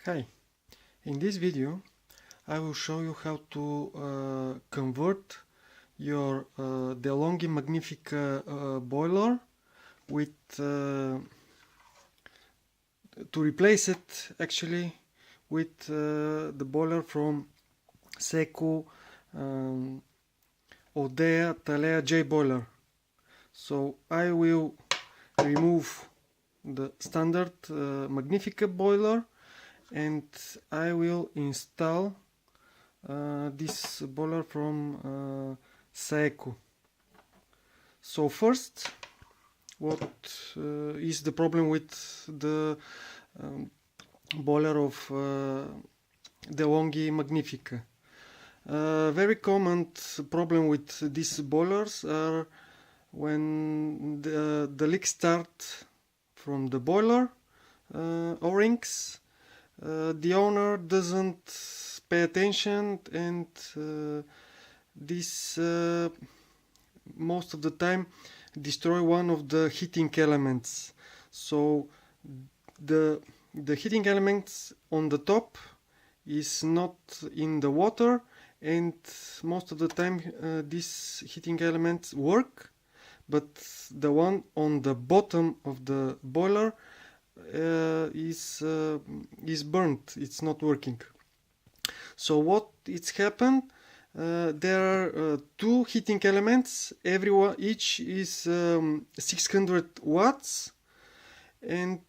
Hi, in this video I will show you how to convert your DeLonghi Magnifica boiler with to replace it actually with the boiler from Saeco J boiler. So I will remove the standard Magnifica boiler and I will install this boiler from Saeco. So first, what is the problem with the boiler of DeLonghi Magnifica? Very common problem with these boilers are when the leaks start from the boiler O-rings. The owner doesn't pay attention, and this most of the time destroy one of the heating elements. So the heating elements on the top is not in the water, and most of the time these heating elements work, but the one on the bottom of the boiler is burnt. It's not working. So what it's happened? There are two heating elements. Each is 600 watts, and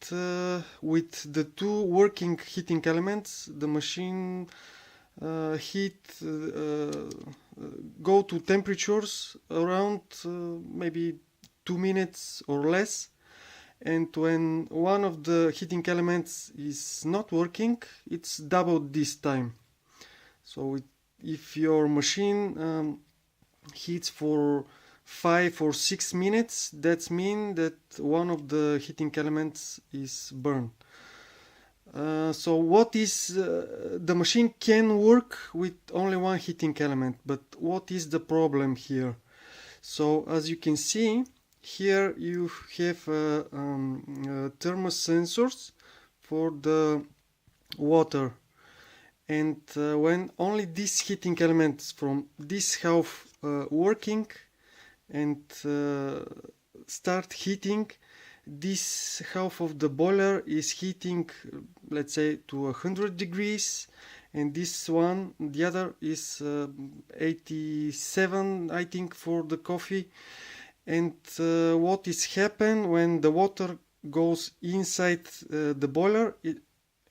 with the two working heating elements, the machine go to temperatures around maybe 2 minutes or less. And when one of the heating elements is not working, it's double this time. So if your machine heats for 5 or 6 minutes, that means that one of the heating elements is burned. So what is the machine can work with only one heating element, but what is the problem here? So as you can see, here you have thermal sensors for the water, and when only these heating elements from this half working and start heating, this half of the boiler is heating, let's say, to 100 degrees, and this one, the other, is 87, I think, for the coffee. And what is happen when the water goes inside the boiler?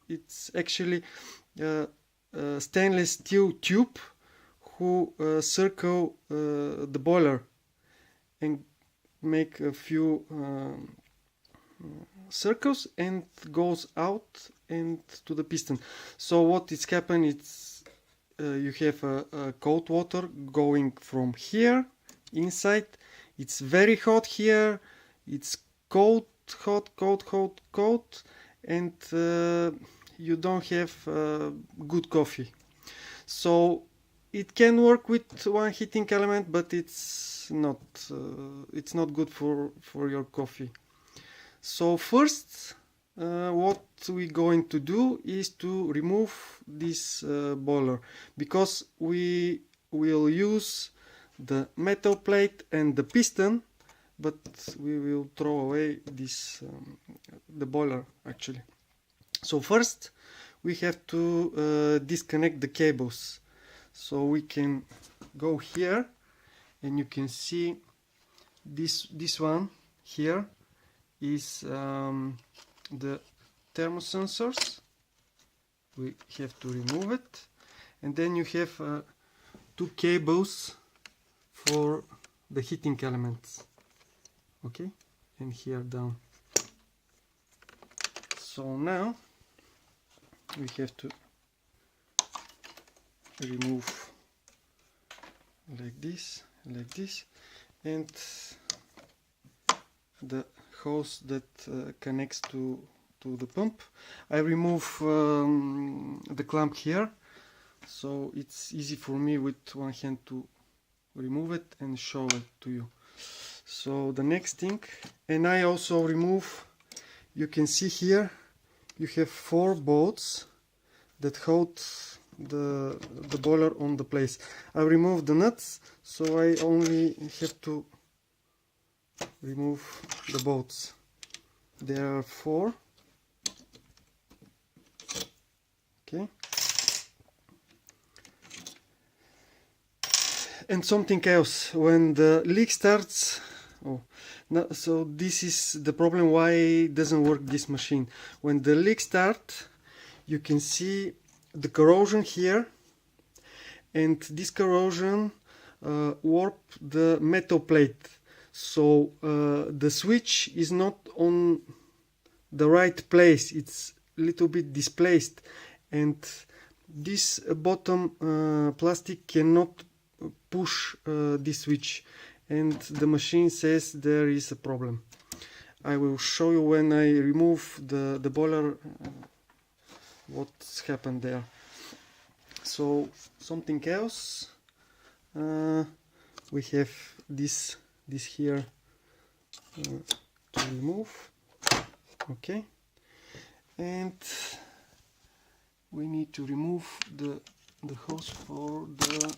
It's actually a stainless steel tube who circle the boiler and make a few circles and goes out and to the piston. So what is happen? It's you have a cold water going from here inside. It's very hot here, it's cold, hot, cold, hot, cold, and you don't have good coffee. So it can work with one heating element, but it's not good for your coffee. So first, what we're going to do is to remove this boiler, because we will use the metal plate and the piston, but we will throw away this the boiler actually. So first we have to disconnect the cables. So we can go here, and you can see this one here is the thermosensors. We have to remove it, and then you have two cables for the heating elements, okay, and here down. So now we have to remove like this, and the hose that connects to the pump. I remove the clamp here, so it's easy for me with one hand to remove it and show it to you. So the next thing, and I also remove, you can see here you have 4 bolts that hold the boiler on the place. I removed the nuts, so I only have to remove the bolts. There are 4. Okay. And something else, when the leak starts, so this is the problem why it doesn't work this machine. When the leak starts, you can see the corrosion here, and this corrosion warp the metal plate, so the switch is not on the right place, it's a little bit displaced, and this bottom plastic cannot push this switch, and the machine says there is a problem. I will show you when I remove the boiler what's happened there. So something else, we have this here to remove. Okay, and we need to remove the hose for the